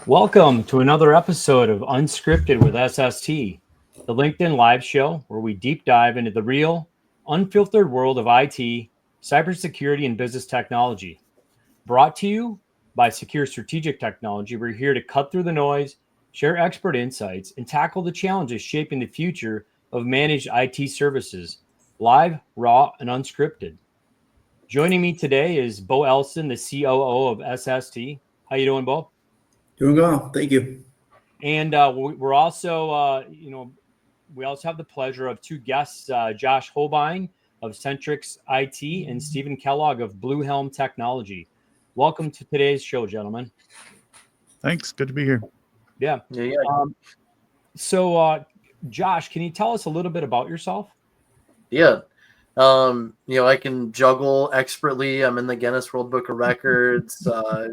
Welcome to another episode of Unscripted with SST, the LinkedIn live show where we deep dive into the real, unfiltered world of IT, cybersecurity, and business technology. Brought to you by Secure Strategic Technology, we're here to cut through the noise, share expert insights, and tackle the challenges shaping the future of managed IT services, live, raw, and unscripted. Joining me today is Bo Elson, the COO of SST. How you doing, Bo? Doing well, thank you. And we're also, we also have the pleasure of two guests, Josh Holbein of Centrix IT and Stephen Kellogg of Blue Helm Technology. Welcome to today's show, gentlemen. Thanks. Good to be here. Yeah. Yeah. So, Josh, can you tell us a little bit about yourself? Yeah. I can juggle expertly. I'm in the Guinness World Book of Records. So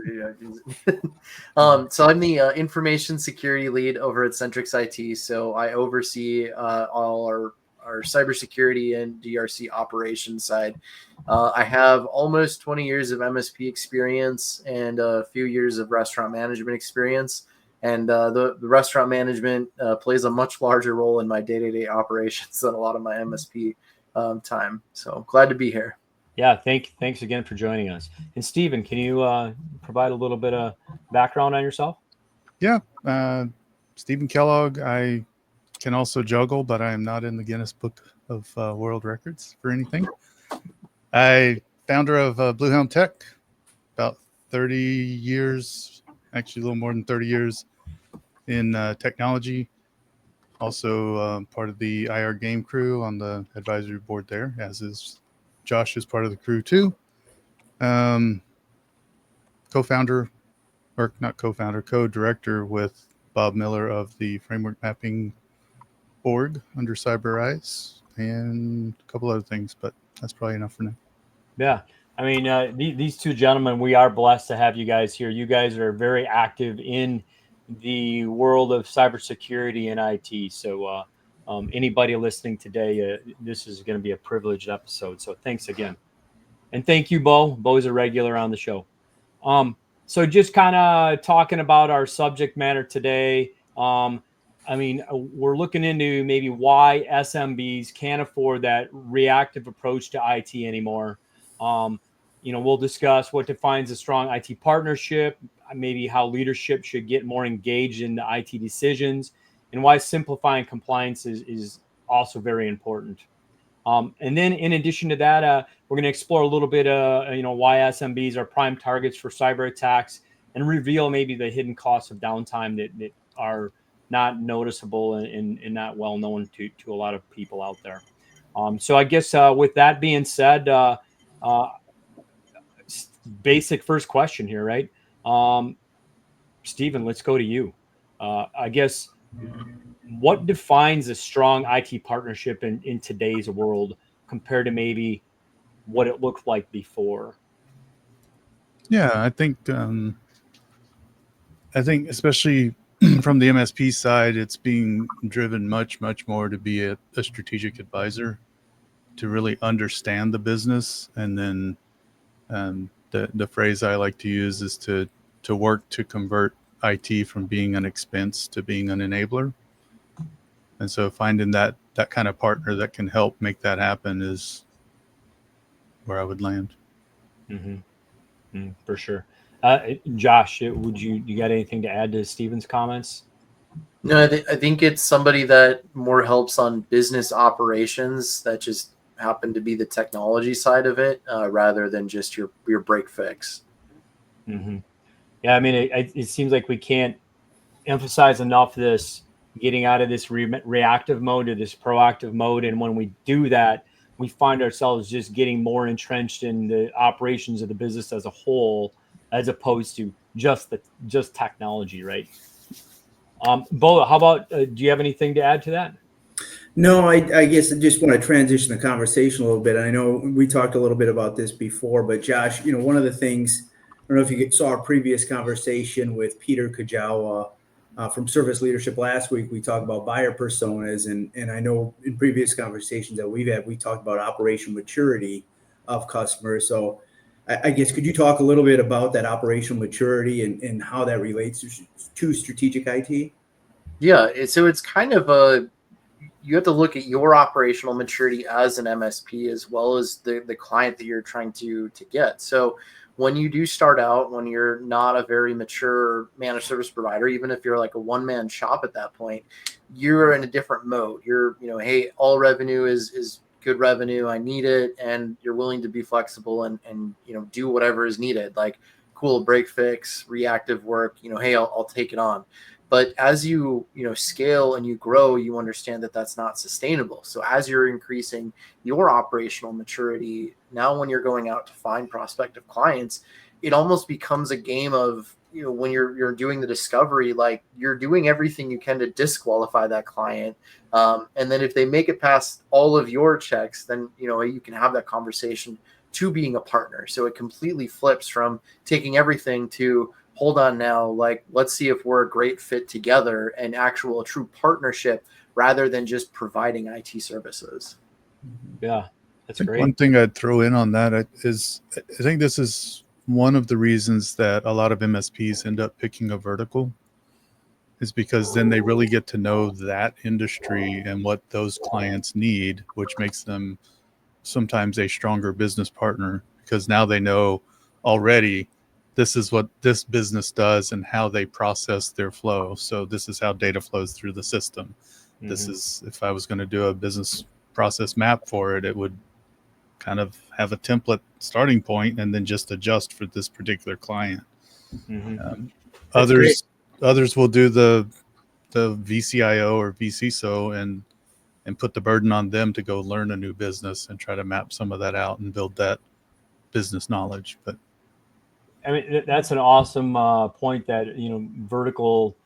I'm the information security lead over at Centrix IT. So I oversee all our cybersecurity and DRC operations side. I have almost 20 years of MSP experience and a few years of restaurant management experience. And the restaurant management plays a much larger role in my day-to-day operations than a lot of my MSP time. So glad to be here. Yeah, thanks again for joining us. And Stephen, can you provide a little bit of background on yourself? Yeah. Stephen Kellogg. I can also juggle, but I am not in the Guinness Book of World Records for anything. I founder of Blue Helm Tech, about 30 years, actually a little more than 30 years in technology. Also part of the IR game crew on the advisory board there, as is Josh is part of the crew too. Co-founder, or not co-founder, co-director with Bob Miller of the Framework Mapping Org under CyberEyes and a couple other things, but that's probably enough for now. Yeah. I mean, these two gentlemen, we are blessed to have you guys here. You guys are very active in the world of cybersecurity and IT. So anybody listening today, this is going to be a privileged episode. So thanks again. And thank you, Bo. Bo's a regular on the show. So just kind of talking about our subject matter today. We're looking into maybe why SMBs can't afford that reactive approach to IT anymore. We'll discuss what defines a strong IT partnership, maybe how leadership should get more engaged in the IT decisions, and why simplifying compliance is also very important. And then in addition to that, we're going to explore a little bit, why SMBs are prime targets for cyber attacks and reveal maybe the hidden costs of downtime that are not noticeable and not well known to a lot of people out there. So I guess with that being said, basic first question here, right? Stephen, let's go to you. I guess what defines a strong IT partnership in today's world compared to maybe what it looked like before? Yeah, I think especially from the MSP side, it's being driven much more to be a strategic advisor, to really understand the business. And then the phrase I like to use is to work to convert IT from being an expense to being an enabler. And so finding that kind of partner that can help make that happen is where I would land. Mm-hmm. For sure. Josh, you got anything to add to Stephen's comments? No, I think it's somebody that more helps on business operations that just happen to be the technology side of it, rather than just your break fix. Mm-hmm. Yeah, I mean, it seems like we can't emphasize enough this getting out of this reactive mode to this proactive mode. And when we do that, we find ourselves just getting more entrenched in the operations of the business as a whole, as opposed to just technology, right? Bo, how about, do you have anything to add to that? No, I guess I just want to transition the conversation a little bit. I know we talked a little bit about this before, but Josh, one of the things, I don't know if you saw our previous conversation with Peter Kajawa from Service Leadership last week. We talked about buyer personas, and I know in previous conversations that we've had, we talked about operation maturity of customers. So I guess, could you talk a little bit about that operational maturity and how that relates to strategic IT? Yeah, so it's kind of you have to look at your operational maturity as an MSP as well as the client that you're trying to get. So when you do start out, when you're not a very mature managed service provider, even if you're like a one-man shop at that point, you're in a different mode. You're, hey, all revenue is good revenue. I need it. And you're willing to be flexible and do whatever is needed. Like cool break fix, reactive work, hey, I'll take it on. But as you scale and you grow, you understand that that's not sustainable. So as you're increasing your operational maturity, now when you're going out to find prospective clients, it almost becomes a game of, when you're doing the discovery, like you're doing everything you can to disqualify that client. And then if they make it past all of your checks, then you can have that conversation to being a partner. So it completely flips from taking everything to, hold on now, like let's see if we're a great fit together, and actual true partnership rather than just providing IT services. Yeah, that's great. One thing I'd throw in on that is I think this is one of the reasons that a lot of MSPs end up picking a vertical, is because then they really get to know that industry and what those clients need, which makes them sometimes a stronger business partner, because now they know already this is what this business does and how they process their flow. So this is how data flows through the system. Mm-hmm. This is, if I was going to do a business process map for it, it would kind of have a template starting point and then just adjust for this particular client. Mm-hmm. Others will do the VCIO or VCSO and put the burden on them to go learn a new business and try to map some of that out and build that business knowledge. But I mean, that's an awesome point, that, vertical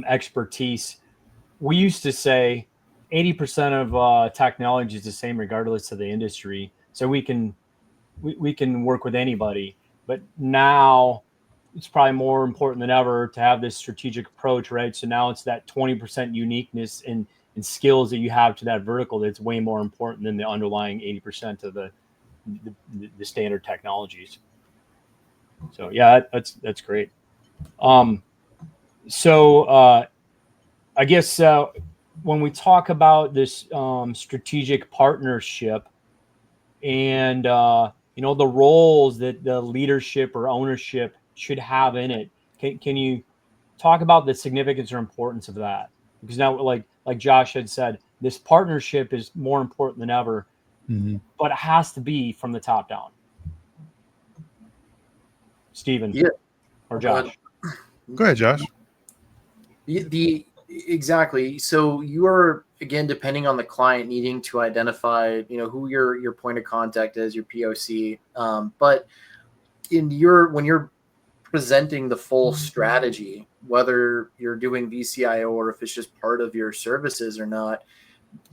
expertise. We used to say 80% of technology is the same regardless of the industry. So we can work with anybody. But now it's probably more important than ever to have this strategic approach, right? So now it's that 20% uniqueness and skills that you have to that vertical that's way more important than the underlying 80% of the standard technologies. So yeah, that's great. So I guess when we talk about this strategic partnership and the roles that the leadership or ownership should have in it, can you talk about the significance or importance of that? Because now, like Josh had said, this partnership is more important than ever, mm-hmm. but it has to be from the top down. Steven, yeah, or Josh. Go ahead, Josh. Exactly. So you are, again, depending on the client, needing to identify, who your point of contact is, your POC. But when you're presenting the full strategy, whether you're doing VCIO or if it's just part of your services or not,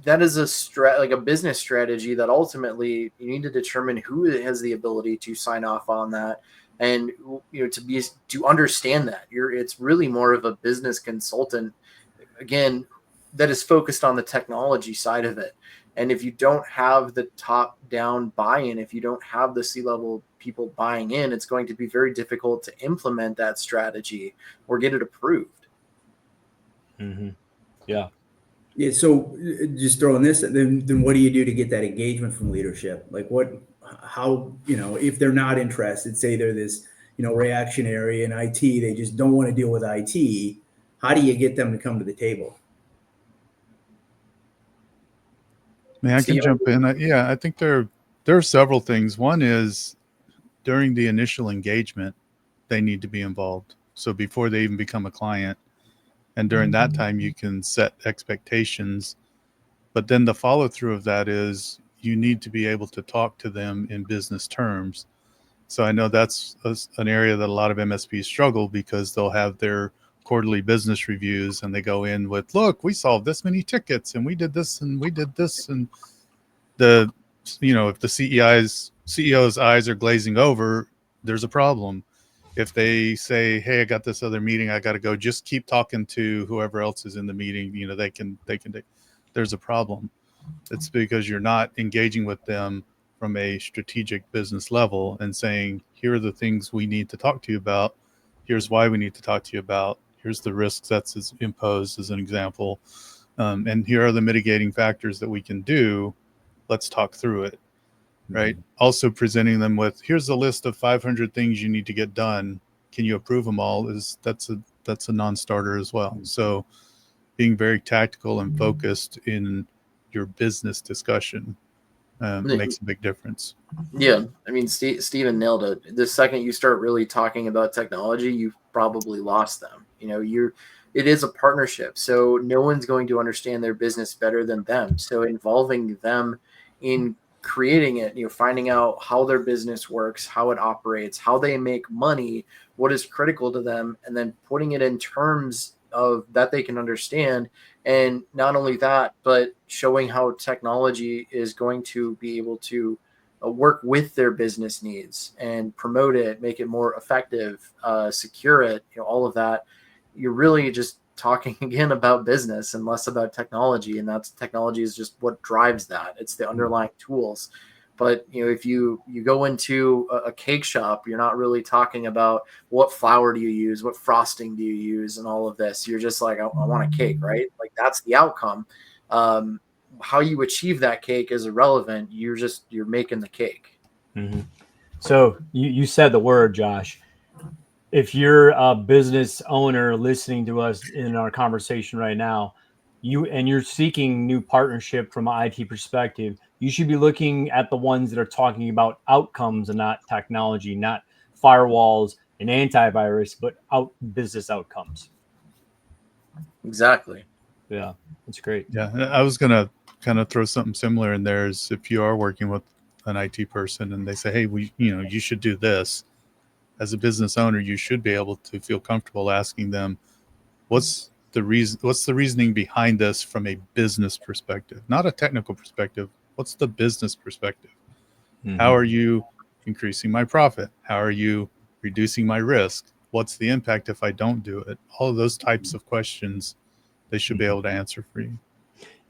that is a business strategy that ultimately you need to determine who has the ability to sign off on that. And to understand that it's really more of a business consultant, again, that is focused on the technology side of it. And if you don't have the top down buy-in, if you don't have the C-level people buying in, it's going to be very difficult to implement that strategy or get it approved. Mm-hmm. Yeah. Yeah. So just throwing this, then what do you do to get that engagement from leadership? Like how, if they're not interested, say they're this, reactionary in IT, they just don't want to deal with IT. How do you get them to come to the table? I can jump in. I think there are several things. One is during the initial engagement, they need to be involved. So before they even become a client, and during that time, you can set expectations. But then the follow through of that is you need to be able to talk to them in business terms. So I know that's an area that a lot of MSPs struggle, because they'll have their quarterly business reviews and they go in with, look, we solved this many tickets and we did this and we did this. And if the CEO's eyes are glazing over, there's a problem. If they say, hey, I got this other meeting, I got to go, just keep talking to whoever else is in the meeting, they can, there's a problem. It's because you're not engaging with them from a strategic business level and saying, here are the things we need to talk to you about. Here's why we need to talk to you about. Here's the risks that's imposed as an example. And here are the mitigating factors that we can do. Let's talk through it. Right. Also presenting them with, here's a list of 500 things you need to get done. Can you approve them all? That's a non-starter as well. So being very tactical and focused in your business discussion makes a big difference. Yeah. I mean, Steven nailed it. The second you start really talking about technology, you've probably lost them. It is a partnership. So no one's going to understand their business better than them. So involving them in creating it, finding out how their business works, how it operates, how they make money, what is critical to them, and then putting it in terms of that they can understand. And not only that, but showing how technology is going to be able to work with their business needs and promote it, make it more effective, secure it, all of that. You're really just talking again about business and less about technology, and that's technology is just what drives that. It's the underlying tools. But if you go into a cake shop, you're not really talking about what flour do you use, what frosting do you use, and all of this. You're just like, I want a cake, right? Like that's the outcome. How you achieve that cake is irrelevant. You're making the cake. Mm-hmm. So you said the word, Josh. If you're a business owner listening to us in our conversation right now, you're seeking new partnership from an IT perspective, you should be looking at the ones that are talking about outcomes and not technology, not firewalls and antivirus, but business outcomes. Exactly. Yeah, that's great. Yeah, I was going to kind of throw something similar in there. Is if you are working with an IT person and they say, hey, you should do this. As a business owner, you should be able to feel comfortable asking them, what's the reasoning behind this from a business perspective, not a technical perspective. What's the business perspective? Mm-hmm. How are you increasing my profit? How are you reducing my risk? What's the impact if I don't do it? All of those types of questions they should be able to answer for you.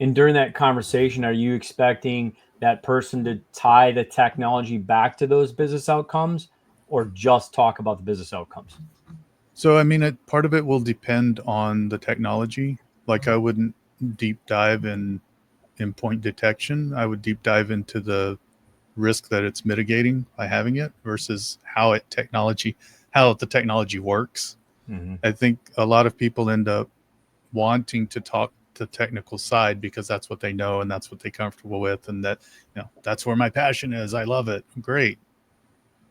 And during that conversation, are you expecting that person to tie the technology back to those business outcomes, or just talk about the business outcomes? So, I mean, part of it will depend on the technology. Like I wouldn't deep dive in point detection. I would deep dive into the risk that it's mitigating by having it versus how the technology works. Mm-hmm. I think a lot of people end up wanting to talk the technical side because that's what they know and that's what they're comfortable with. And that's where my passion is. I love it. Great.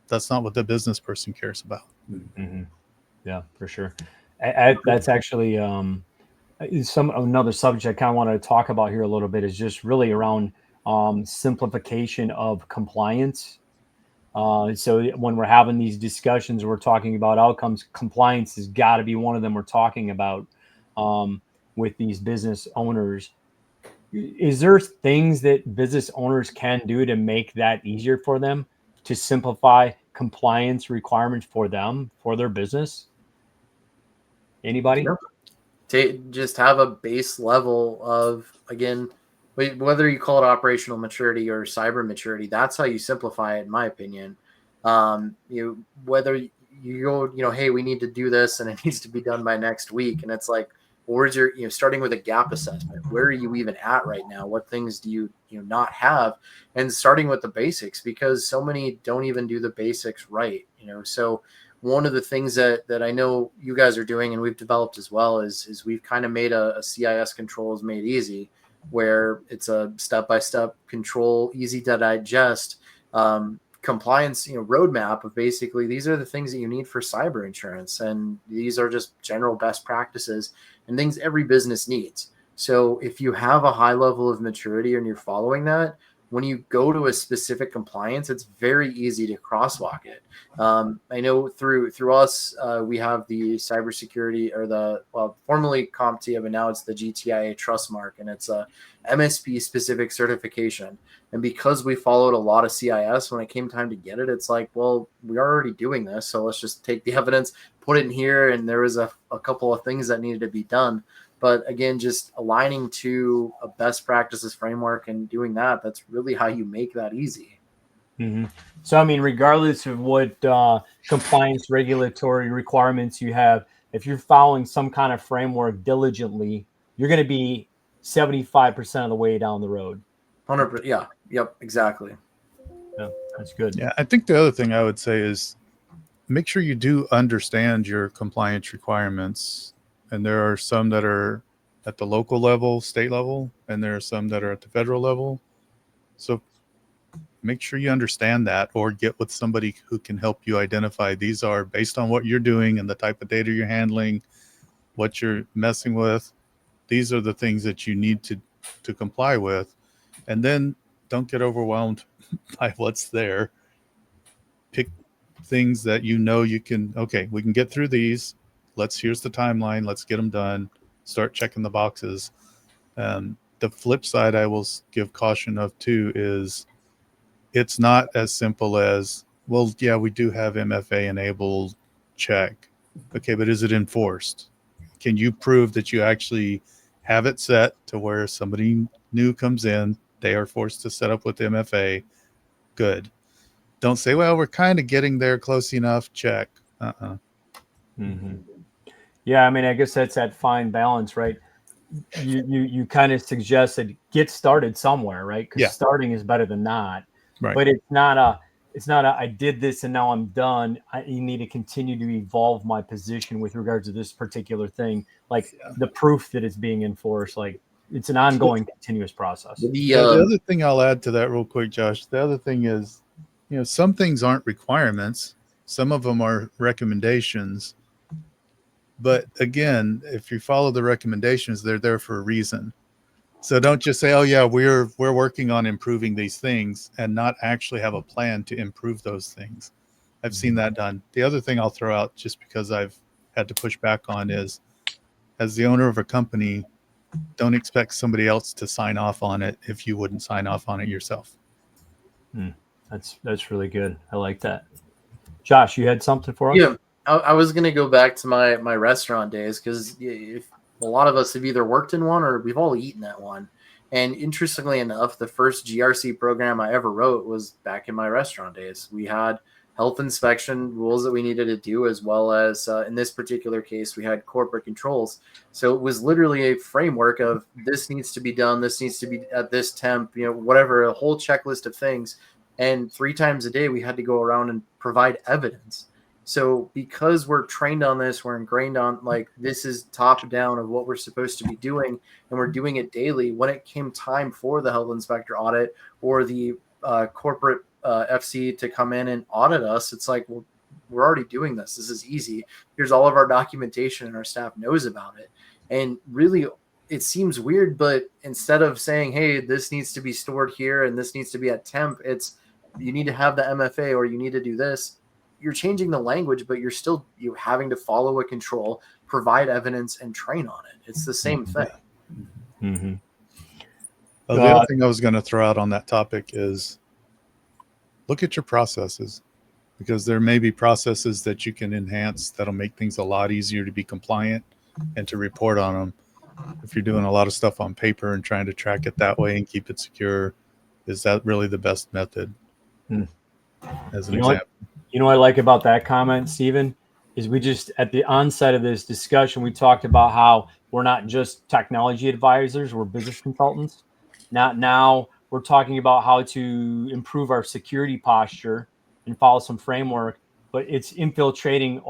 That's not what the business person cares about. Mm-hmm. Yeah, for sure. That's actually another subject I kind of want to talk about here a little bit is just really around simplification of compliance. So when we're having these discussions, we're talking about outcomes. Compliance has got to be one of them we're talking about with these business owners. Is there things that business owners can do to make that easier for them, to simplify compliance requirements for them, for their business? Anybody? Just have a base level of, again, whether you call it operational maturity or cyber maturity, that's how you simplify it, in my opinion. Whether you go, hey, we need to do this and it needs to be done by next week. And it's like, where's your, starting with a gap assessment, where are you even at right now? What things do you not have? And starting with the basics, because so many don't even do the basics right, so one of the things that I know you guys are doing and we've developed as well is we've kind of made a CIS controls made easy, where it's a step-by-step control, easy to digest compliance, roadmap of basically these are the things that you need for cyber insurance. And these are just general best practices and things every business needs. So if you have a high level of maturity and you're following that, when you go to a specific compliance, it's very easy to crosswalk it. I know through us, we have the cybersecurity or formerly CompTIA, but now it's the GTIA Trust Mark, and it's a MSP specific certification. And because we followed a lot of CIS, when it came time to get it, it's like, well, we are already doing this, so let's just take the evidence, put it in here. And there was a couple of things that needed to be done. But again, just aligning to a best practices framework and doing that's really how you make that easy. Hmm. So, I mean, regardless of what compliance regulatory requirements you have, if you're following some kind of framework diligently, you're going to be 75% of the way down the road. 100%. Yeah. Yep. Exactly. Yeah, that's good. Yeah, I think the other thing I would say is make sure you do understand your compliance requirements. And there are some that are at the local level, state level, and there are some that are at the federal level. So make sure you understand that, or get with somebody who can help you identify these are based on what you're doing and the type of data you're handling, what you're messing with. These are the things that you need to comply with. And then don't get overwhelmed by what's there. Pick things that you know you can, okay, we can get through these. Here's the timeline. Let's get them done. Start checking the boxes. The flip side I will give caution of too is it's not as simple as, well, yeah, we do have MFA enabled, check. Okay, but is it enforced? Can you prove that you actually have it set to where somebody new comes in, they are forced to set up with MFA? Good. Don't say, well, we're kind of getting there close enough, check. Hmm. Yeah, I mean, I guess that's that fine balance, right? You kind of suggested get started somewhere, right? Because Yeah. starting is better than not. Right. But it's not a I did this and now I'm done. You need to continue to evolve my position with regards to this particular thing, like the proof that it's being enforced. Like it's an ongoing, continuous process. The other thing I'll add to that real quick, Josh, the other thing is, some things aren't requirements. Some of them are recommendations. But again, if you follow the recommendations, they're there for a reason. So don't just say, oh yeah, we're working on improving these things and not actually have a plan to improve those things. I've seen that done. The other thing I'll throw out, just because I've had to push back on, is as the owner of a company, don't expect somebody else to sign off on it if you wouldn't sign off on it yourself. That's really good. I like that. Josh, you had something for us? Yeah, I was going to go back to my restaurant days, because if a lot of us have either worked in one or we've all eaten at one. And interestingly enough, the first GRC program I ever wrote was back in my restaurant days. We had health inspection rules that we needed to do, as well as in this particular case, we had corporate controls. So it was literally a framework of this needs to be done, this needs to be at this temp, whatever, a whole checklist of things. And 3 times a day, we had to go around and provide evidence. So because we're trained on this, we're ingrained on, like, this is top down of what we're supposed to be doing, and we're doing it daily. When it came time for the health inspector audit or the corporate FC to come in and audit us, it's like, well, we're already doing this. This is easy. Here's all of our documentation, and our staff knows about it. And really, it seems weird, but instead of saying, hey, this needs to be stored here and this needs to be at temp, it's, you need to have the MFA or you need to do this. You're changing the language, but you're still having to follow a control, provide evidence, and train on it. It's the same thing. Mm-hmm. Well, the other thing I was going to throw out on that topic is look at your processes, because there may be processes that you can enhance that'll make things a lot easier to be compliant and to report on them. If you're doing a lot of stuff on paper and trying to track it that way and keep it secure, is that really the best method? As an example. What I like about that comment, Stephen, is we just, at the onset of this discussion, we talked about how we're not just technology advisors, we're business consultants. Now we're talking about how to improve our security posture and follow some framework, but it's infiltrating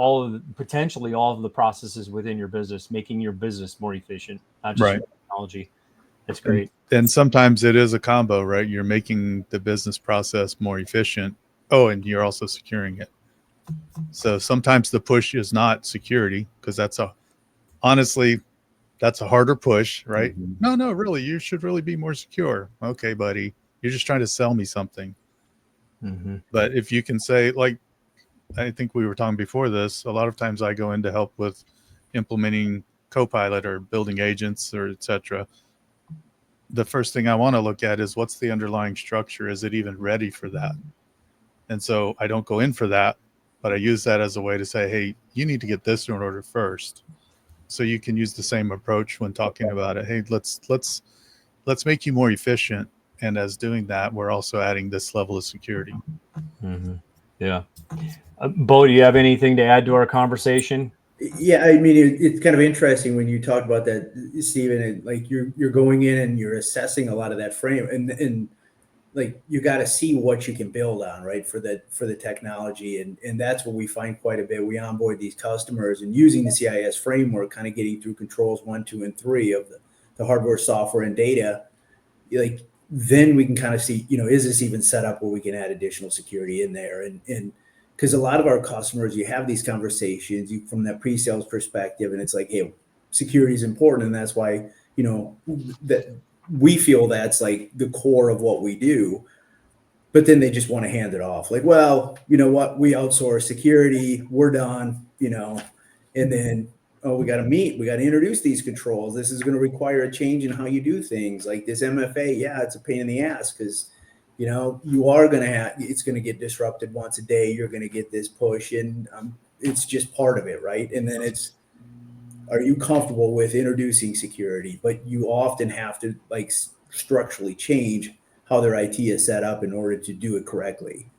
potentially all of the processes within your business, making your business more efficient, not just your technology. That's great. And sometimes it is a combo, right? You're making the business process more efficient. Oh, and you're also securing it. So sometimes the push is not security, because honestly, that's a harder push, right? Mm-hmm. No, really, you should really be more secure. Okay, buddy, you're just trying to sell me something. Mm-hmm. But if you can say, like, I think we were talking before this, a lot of times I go in to help with implementing Copilot or building agents or etc. The first thing I want to look at is what's the underlying structure? Is it even ready for that? And so I don't go in for that, but I use that as a way to say, hey, you need to get this in order first. So you can use the same approach when talking about it. Hey, let's make you more efficient. And as doing that, we're also adding this level of security. Mm-hmm. Yeah. Bo, do you have anything to add to our conversation? Yeah, I mean, it's kind of interesting when you talk about that, Stephen. And like you're going in and you're assessing a lot of that frame, and like you got to see what you can build on, right, for the technology, and that's what we find quite a bit. We onboard these customers and using the CIS framework, kind of getting through controls 1, 2, and 3 of the hardware, software, and data. Like then we can kind of see, is this even set up where we can add additional security in there, and because a lot of our customers, you have these conversations from that pre-sales perspective, and it's like, hey, security is important, and that's why that we feel that's like the core of what we do. But then they just want to hand it off, like, well, you know what, we outsource security, we're done, and then, oh, we got to introduce these controls. This is going to require a change in how you do things, like this MFA. Yeah, it's a pain in the ass because you are going to it's going to get disrupted once a day. You're going to get this push, and it's just part of it, right? And then are you comfortable with introducing security? But you often have to like structurally change how their IT is set up in order to do it correctly.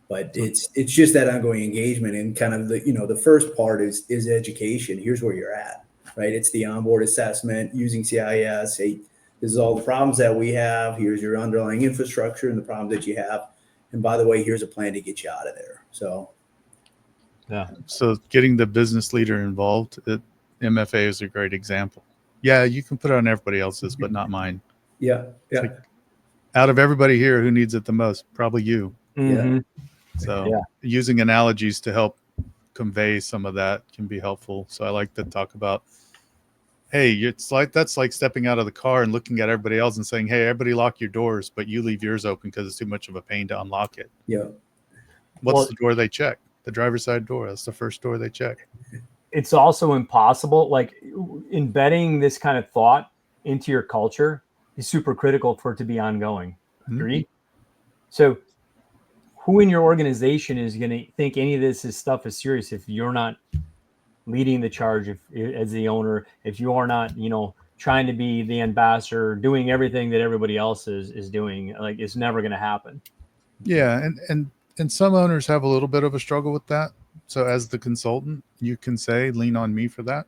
But it's just that ongoing engagement, and kind of the first part is education. Here's where you're at, right? It's the onboard assessment using CIS. Hey, this is all the problems that we have. Here's your underlying infrastructure and the problems that you have. And by the way, here's a plan to get you out of there. So, yeah. So getting the business leader involved, MFA is a great example. Yeah, you can put it on everybody else's, but not mine. yeah. Like, out of everybody here, who needs it the most? Probably you. Mm-hmm. So using analogies to help convey some of that can be helpful. So I like to talk about, hey, it's like that's like stepping out of the car and looking at everybody else and saying, hey, everybody lock your doors, but you leave yours open because it's too much of a pain to unlock it. Yeah. What's the door they check? The driver's side door. That's the first door they check. It's also impossible. Like embedding this kind of thought into your culture is super critical for it to be ongoing. Agree? So who in your organization is going to think any of this stuff is serious if you're not leading the charge, as the owner, if you are not, trying to be the ambassador, doing everything that everybody else is doing? Like, it's never going to happen. Yeah. And some owners have a little bit of a struggle with that. So as the consultant, you can say, lean on me for that.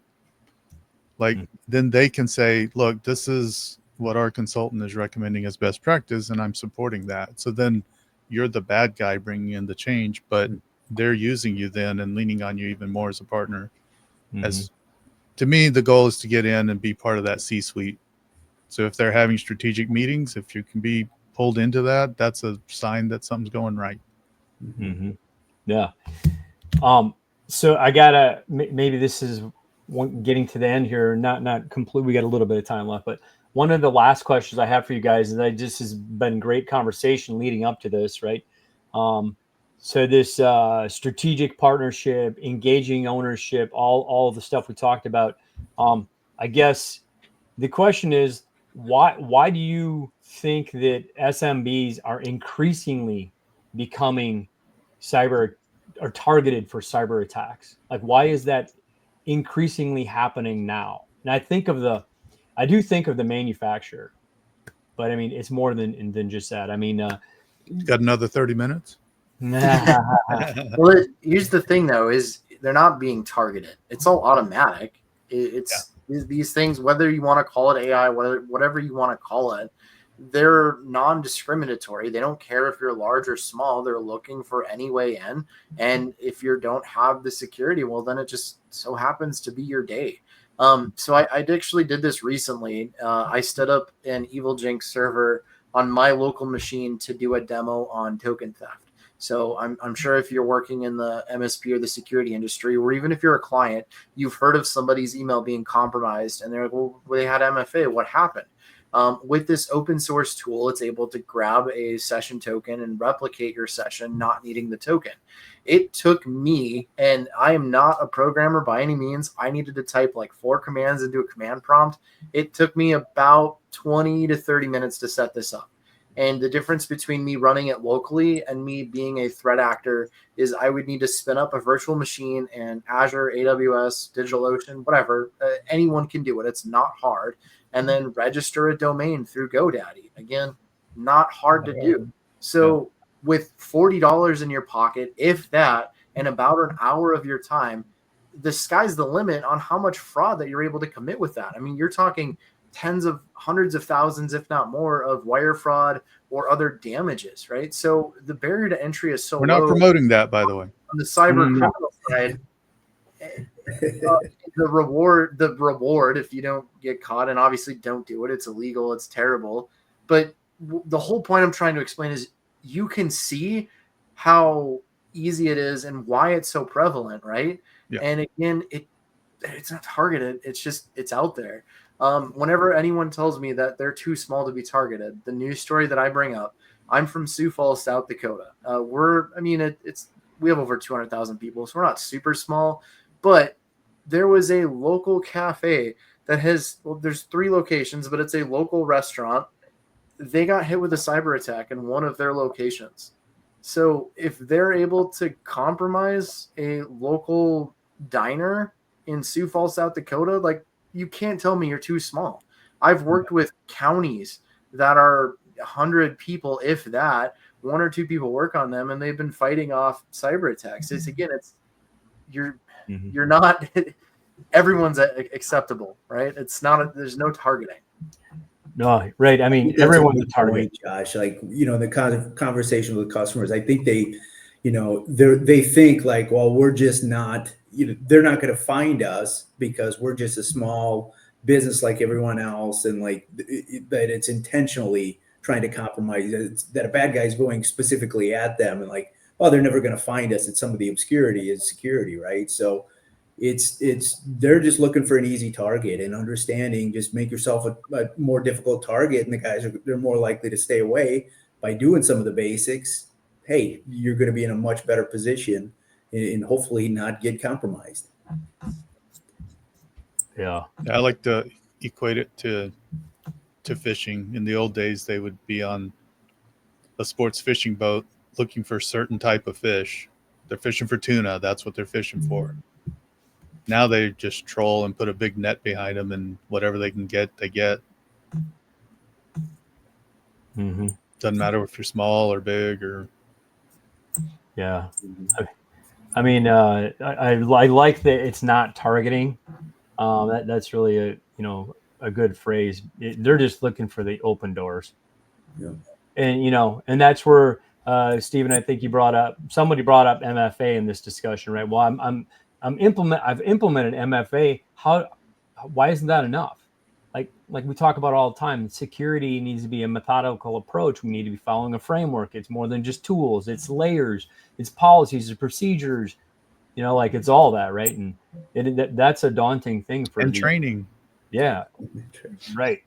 Like, then they can say, look, this is what our consultant is recommending as best practice, and I'm supporting that. So then you're the bad guy bringing in the change, but they're using you then and leaning on you even more as a partner. As to me, the goal is to get in and be part of that C-suite. So if they're having strategic meetings, if you can be pulled into that, that's a sign that something's going right. Mm-hmm. Yeah. So I gotta, maybe this is getting to the end here, not complete. We got a little bit of time left, but one of the last questions I have for you guys, and this has been great conversation leading up to this, right? So this strategic partnership, engaging ownership, all of the stuff we talked about. I guess the question is, why do you think that SMBs are increasingly becoming cyber or targeted for cyber attacks? Like, why is that increasingly happening now? And I do think of the manufacturer, but I mean, it's more than just that. I mean, got another 30 minutes. Well, here's the thing though, is they're not being targeted. It's all automatic. It's these things, whether you want to call it AI, whatever you want to call it, they're non-discriminatory. They don't care if you're large or small. They're looking for any way in. And if you don't have the security, well, then it just so happens to be your day. So I actually did this recently. I stood up an Evil Jinx server on my local machine to do a demo on token theft. So I'm sure if you're working in the MSP or the security industry, or even if you're a client, you've heard of somebody's email being compromised and they're like, well, they had MFA. What happened? With this open source tool, it's able to grab a session token and replicate your session, not needing the token. It took me, and I am not a programmer by any means. I needed to type like 4 commands into a command prompt. It took me about 20 to 30 minutes to set this up. And the difference between me running it locally and me being a threat actor is I would need to spin up a virtual machine in Azure, AWS, DigitalOcean, whatever. Anyone can do it. It's not hard. And then register a domain through GoDaddy. Again, not hard to do. So with $40 in your pocket, if that, and about an hour of your time, the sky's the limit on how much fraud that you're able to commit with that. I mean, you're talking tens of hundreds of thousands, if not more, of wire fraud or other damages, right? So the barrier to entry is so We're low not promoting that, by the way. on the cyber criminal side. The reward, if you don't get caught, and obviously don't do it, it's illegal, it's terrible. But the whole point I'm trying to explain is you can see how easy it is and why it's so prevalent, right? Yeah. And again, it's not targeted. It's out there. Whenever anyone tells me that they're too small to be targeted, the news story that I bring up, I'm from Sioux Falls, South Dakota. We have over 200,000 people, so we're not super small, but there was a local cafe that there's 3 locations, but it's a local restaurant. They got hit with a cyber attack in one of their locations. So if they're able to compromise a local diner in Sioux Falls, South Dakota, like, you can't tell me you're too small. I've worked with counties that are 100 people, if that, 1 or 2 people work on them, and they've been fighting off cyber attacks. You're not, everyone's acceptable, right? There's no targeting. No, right. I mean, everyone's a target. Josh, like, the kind of conversation with customers, I think they think like, well, we're just not, they're not going to find us because we're just a small business like everyone else. And like that it's intentionally trying to compromise, that a bad guy is going specifically at them, and like, oh, they're never going to find us. It's some of the obscurity is security, right? So they're just looking for an easy target, and understanding, just make yourself a more difficult target, and the guys they're more likely to stay away by doing some of the basics. Hey, you're going to be in a much better position and hopefully not get compromised. Yeah. I like to equate it to fishing. In the old days, they would be on a sports fishing boat looking for a certain type of fish. They're fishing for tuna. That's what they're fishing for. Now they just troll and put a big net behind them, and whatever they can get, they get. Mm-hmm. Doesn't matter if you're small or big or. Yeah. I mean, I like that it's not targeting. That's really a good phrase. They're just looking for the open doors. Yeah. And that's where Stephen, I think somebody brought up MFA in this discussion, right? Well, I've implemented MFA. Why isn't that enough? Like we talk about all the time, security needs to be a methodical approach. We need to be following a framework. It's more than just tools. It's layers. It's policies. It's procedures. Like it's all that, right? And that's a daunting thing for training. Yeah, right.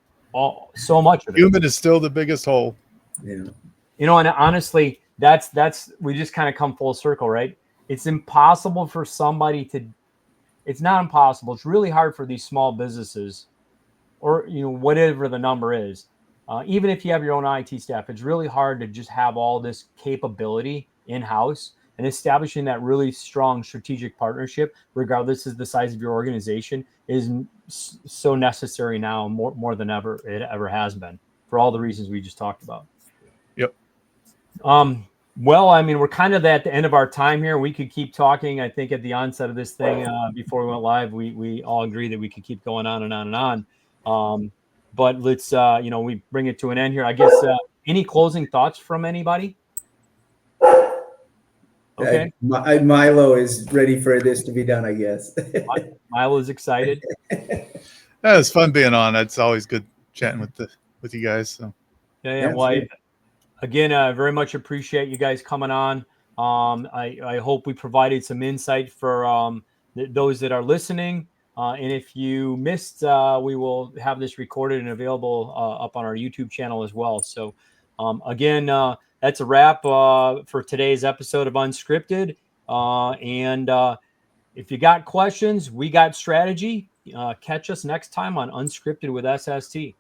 So much of it. Human is still the biggest hole. Yeah. And honestly, that's we just kind of come full circle, right? It's impossible for somebody to. It's not impossible. It's really hard for these small businesses, or whatever the number is. Even if you have your own IT staff, it's really hard to just have all this capability in-house, and establishing that really strong strategic partnership, regardless of the size of your organization, is so necessary now, more than ever it ever has been, for all the reasons we just talked about. Yep. Well, I mean, we're kind of at the end of our time here. We could keep talking. I think at the onset of this thing, before we went live, we all agree that we could keep going on and on and on. But let's, we bring it to an end here. I guess, any closing thoughts from anybody? Okay. Milo is ready for this to be done, I guess. Milo is excited. It's fun being on. It's always good chatting with you guys. So. Yeah. Well, again, very much appreciate you guys coming on. I hope we provided some insight for those that are listening. And if you missed, we will have this recorded and available up on our YouTube channel as well. So again, that's a wrap for today's episode of Unscripted. And if you got questions, we got strategy. Catch us next time on Unscripted with SST.